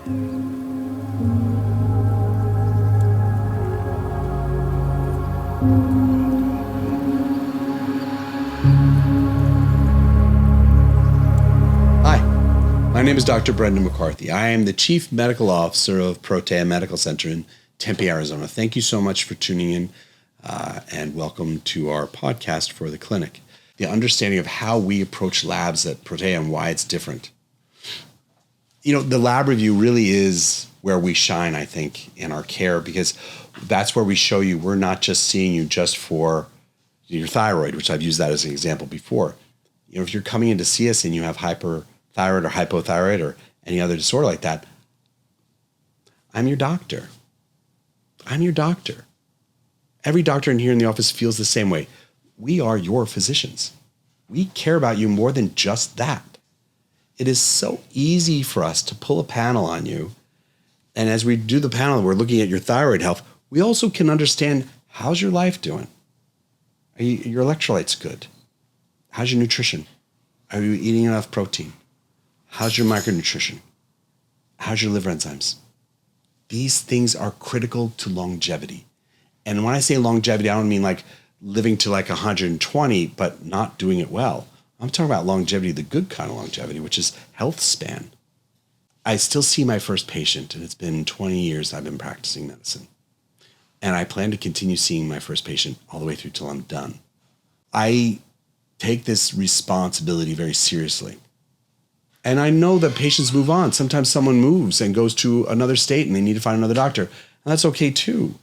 Hi, my name is Dr. Brendan McCarthy. I am the Chief Medical Officer of Protea Medical Center in Tempe, Arizona. Thank you so much for tuning in and welcome to our podcast for the clinic. The understanding of how we approach labs at Protea and why it's different. You know, the lab review really is where we shine, I think, in our care, because that's where we show you we're not just seeing you just for your thyroid, which I've used that as an example before. You know, if you're coming in to see us and you have hyperthyroid or hypothyroid or any other disorder like that, I'm your doctor. I'm your doctor. Every doctor in here in the office feels the same way. We are your physicians. We care about you more than just that. It is so easy for us to pull a panel on you. And as we do the panel, we're looking at your thyroid health. We also can understand, how's your life doing? Are your electrolytes good? How's your nutrition? Are you eating enough protein? How's your micronutrition? How's your liver enzymes? These things are critical to longevity. And when I say longevity, I don't mean like living to like 120, but not doing it well. I'm talking about longevity, the good kind of longevity, which is health span. I still see my first patient, and it's been 20 years I've been practicing medicine. And I plan to continue seeing my first patient all the way through till I'm done. I take this responsibility very seriously. And I know that patients move on. Sometimes someone moves and goes to another state and they need to find another doctor. And that's okay too.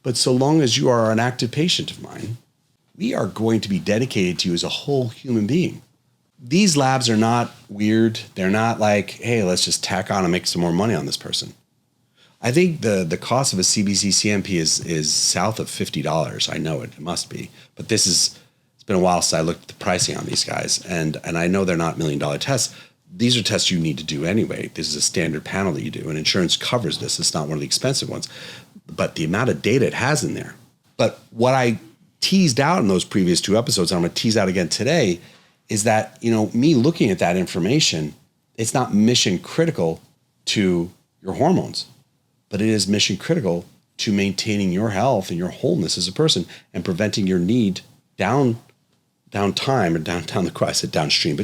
But so long as you are an active patient of mine, we are going to be dedicated to you as a whole human being. These labs are not weird. They're not like, hey, let's just tack on and make some more money on this person. I think the cost of a CBC CMP is south of $50. I know it must be. But it's been a while since I looked at the pricing on these guys. And I know they're not $1 million tests. These are tests you need to do anyway. This is a standard panel that you do, and insurance covers this. It's not one of the expensive ones. But the amount of data it has in there. But what I teased out in those previous 2 episodes, and I'm going to tease out again today, is that, you know, me looking at that information, it's not mission critical to your hormones, but it is mission critical to maintaining your health and your wholeness as a person and preventing your need downstream, but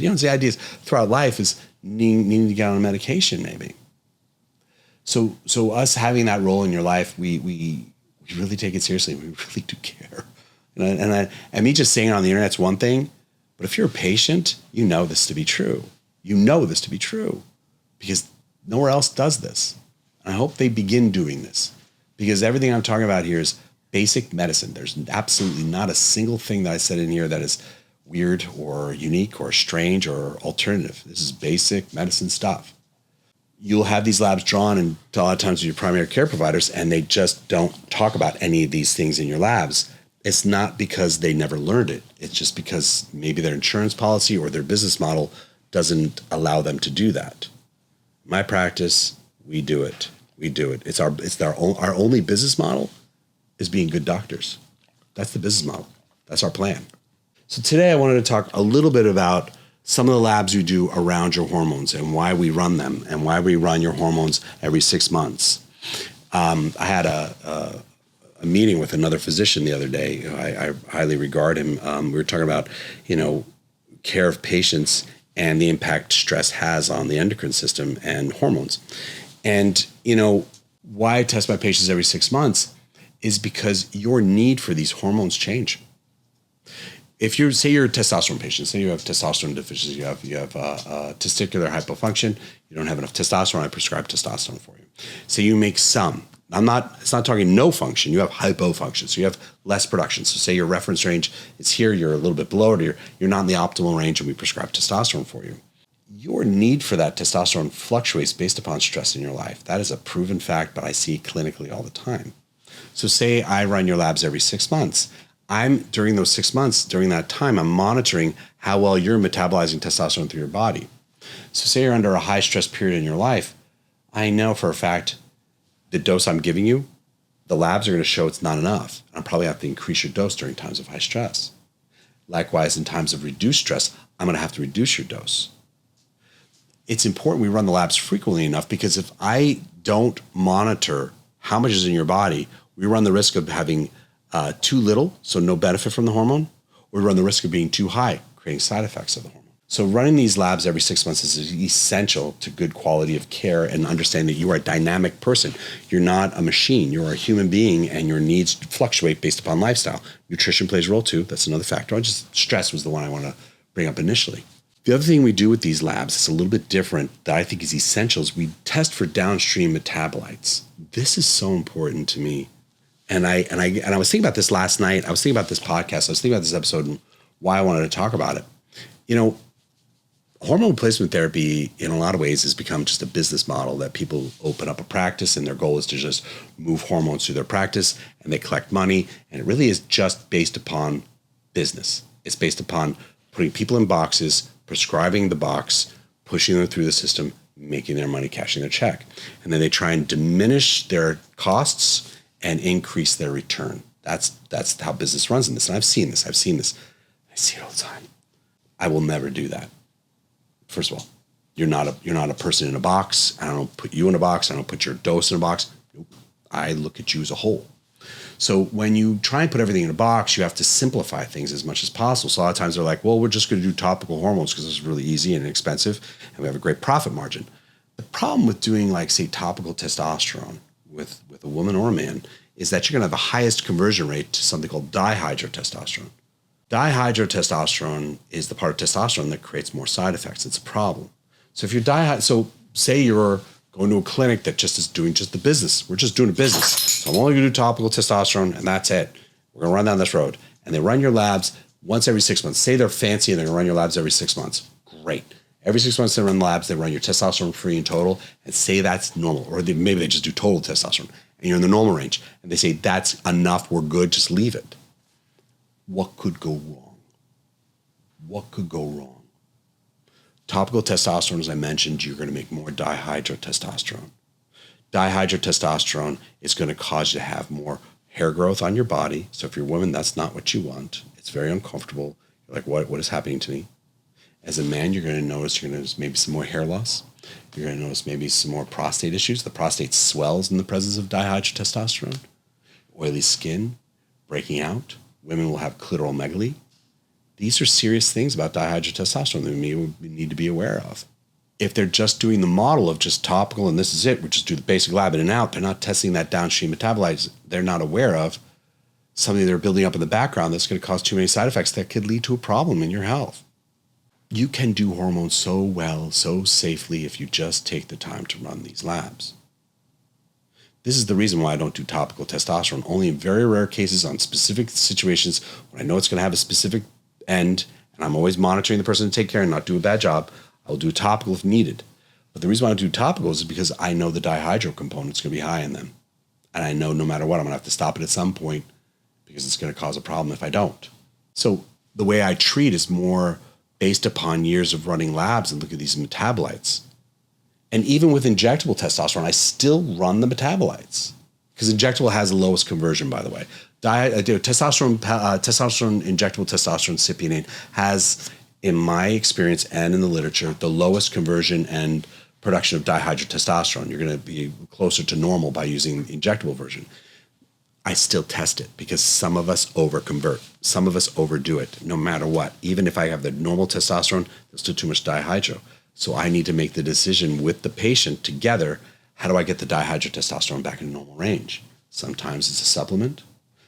you know, the idea is throughout life is needing to get on a medication maybe. So us having that role in your life, we really take it seriously. We really do care. And me just saying it on the internet's one thing, but if you're a patient, you know this to be true. You know this to be true because nowhere else does this. And I hope they begin doing this because everything I'm talking about here is basic medicine. There's absolutely not a single thing that I said in here that is weird or unique or strange or alternative. This is basic medicine stuff. You'll have these labs drawn and a lot of times with your primary care providers, and they just don't talk about any of these things in your labs. It's not because they never learned it. It's just because maybe their insurance policy or their business model doesn't allow them to do that. My practice, we do it. We do it. It's our only business model is being good doctors. That's the business model. That's our plan. So today I wanted to talk a little bit about some of the labs you do around your hormones and why we run them and why we run your hormones every 6 months. I had a meeting with another physician the other day. I highly regard him. We were talking about, you know, care of patients and the impact stress has on the endocrine system and hormones. And, you know, why I test my patients every 6 months is because your need for these hormones change. If you say you're a testosterone patient, say you have testosterone deficiency, you have testicular hypofunction, you don't have enough testosterone, I prescribe testosterone for you. Say you make some. It's not talking no function. You have hypofunction, so you have less production. So say your reference range is here, you're a little bit below it, or you're not in the optimal range, and we prescribe testosterone for you. Your need for that testosterone fluctuates based upon stress in your life. That is a proven fact, but I see clinically all the time. So say I run your labs every 6 months. During those 6 months, during that time, I'm monitoring how well you're metabolizing testosterone through your body. So say you're under a high stress period in your life, I know for a fact the dose I'm giving you, the labs are going to show it's not enough. I'm probably have to increase your dose during times of high stress. Likewise, in times of reduced stress, I'm going to have to reduce your dose. it's important we run the labs frequently enough, because if I don't monitor how much is in your body, we run the risk of having too little, so no benefit from the hormone, or we run the risk of being too high, creating side effects of the hormone. So running these labs every 6 months is essential to good quality of care and understanding that you are a dynamic person. You're not a machine. You're a human being, and your needs fluctuate based upon lifestyle. Nutrition plays a role too. That's another factor. Stress was the one I want to bring up initially. The other thing we do with these labs is a little bit different that I think is essential is we test for downstream metabolites. This is so important to me. And I was thinking about this last night. I was thinking about this podcast. I was thinking about this episode and why I wanted to talk about it. Hormone replacement therapy in a lot of ways has become just a business model that people open up a practice and their goal is to just move hormones through their practice and they collect money. And it really is just based upon business. It's based upon putting people in boxes, prescribing the box, pushing them through the system, making their money, cashing their check. And then they try and diminish their costs and increase their return. That's how business runs in this. And I've seen this. I see it all the time. I will never do that. First of all, you're not a person in a box. I don't put you in a box. I don't put your dose in a box. Nope. I look at you as a whole. So when you try and put everything in a box, you have to simplify things as much as possible. So a lot of times they're like, well, we're just going to do topical hormones because it's really easy and inexpensive, and we have a great profit margin. The problem with doing, like, say, topical testosterone with a woman or a man is that you're going to have the highest conversion rate to something called dihydrotestosterone. Dihydrotestosterone is the part of testosterone that creates more side effects. It's a problem. So if you're say you're going to a clinic that just is doing just the business. We're just doing a business. So I'm only going to do topical testosterone and that's it. We're going to run down this road. And they run your labs once every 6 months. Say they're fancy and they're going to run your labs every 6 months. Great. Every 6 months they run labs, they run your testosterone free in total and say that's normal. Or maybe they just do total testosterone and you're in the normal range. And they say that's enough, we're good, just leave it. What could go wrong? What could go wrong? Topical testosterone, as I mentioned, you're going to make more dihydrotestosterone. Dihydrotestosterone is going to cause you to have more hair growth on your body. So if you're a woman, that's not what you want. It's very uncomfortable. You're like, what is happening to me? As a man, you're going to notice maybe some more hair loss. You're going to notice maybe some more prostate issues. The prostate swells in the presence of dihydrotestosterone. Oily skin, breaking out. Women will have clitoromegaly. These are serious things about dihydrotestosterone that we need to be aware of. If they're just doing the model of just topical and this is it, we just do the basic lab in and out, they're not testing that downstream metabolites they're not aware of, something they're building up in the background that's going to cause too many side effects that could lead to a problem in your health. You can do hormones so well, so safely if you just take the time to run these labs. This is the reason why I don't do topical testosterone, only in very rare cases on specific situations when I know it's going to have a specific end, and I'm always monitoring the person to take care and not do a bad job. I'll do topical if needed. But the reason why I do topicals is because I know the dihydro component's going to be high in them. And I know no matter what, I'm going to have to stop it at some point because it's going to cause a problem if I don't. So the way I treat is more based upon years of running labs and look at these metabolites. And even with injectable testosterone, I still run the metabolites because injectable has the lowest conversion, by the way. Testosterone injectable testosterone cypionate has, in my experience and in the literature, the lowest conversion and production of dihydrotestosterone. You're going to be closer to normal by using the injectable version. I still test it because some of us overconvert. Some of us overdo it, no matter what. Even if I have the normal testosterone, there's still too much dihydro. So I need to make the decision with the patient together, how do I get the dihydrotestosterone back in normal range? Sometimes it's a supplement.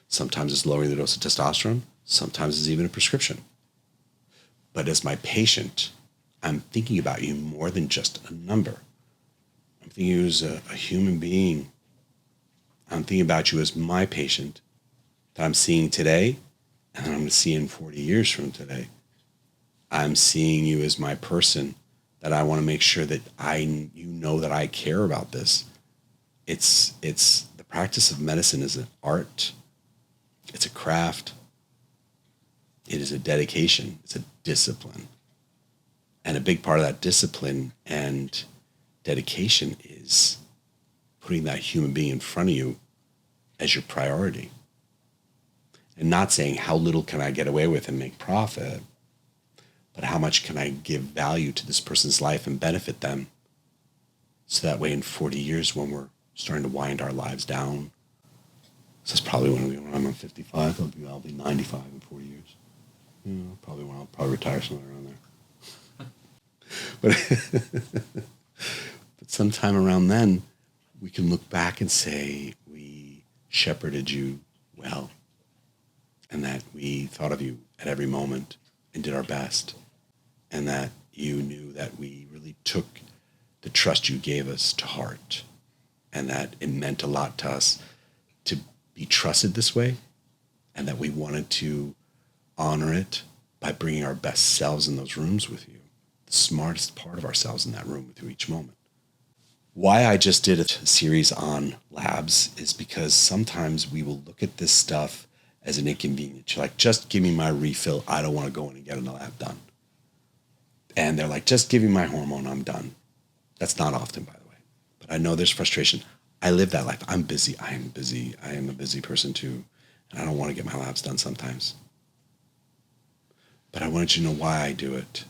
Sometimes it's lowering the dose of testosterone. Sometimes it's even a prescription. But as my patient, I'm thinking about you more than just a number. I'm thinking of you as a human being. I'm thinking about you as my patient that I'm seeing today and that I'm going to see in 40 years from today. I'm seeing you as my person that I want to make sure that you know that I care about this. It's the practice of medicine is an art. It's a craft. It is a dedication. It's a discipline. And a big part of that discipline and dedication is putting that human being in front of you as your priority. And not saying how little can I get away with and make profit, but how much can I give value to this person's life and benefit them? So that way in 40 years when we're starting to wind our lives down, so that's probably when I'm 55, I'll be 95 in 40 years. Probably when I'll retire somewhere around there. But sometime around then, we can look back and say we shepherded you well, and that we thought of you at every moment and did our best, and that you knew that we really took the trust you gave us to heart, and that it meant a lot to us to be trusted this way, and that we wanted to honor it by bringing our best selves in those rooms with you, the smartest part of ourselves in that room with you each moment. Why I just did a series on labs is because sometimes we will look at this stuff as an inconvenience. You're like, just give me my refill. I don't want to go in and get a lab done. And they're like, just give me my hormone. I'm done. That's not often, by the way. But I know there's frustration. I live that life. I'm busy. I am busy. I am a busy person too. And I don't want to get my labs done sometimes. But I wanted you to know why I do it.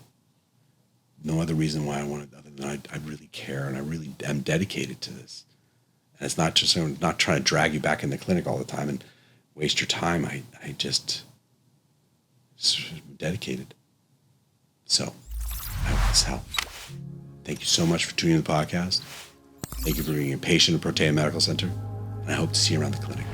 No other reason why I want it other than I really care and I really am dedicated to this. And it's not just, I'm not trying to drag you back in the clinic all the time and waste your time. I just dedicated. So I hope this helped. Thank you so much for tuning in the podcast. Thank you for being a patient at Protea Medical Center. And I hope to see you around the clinic.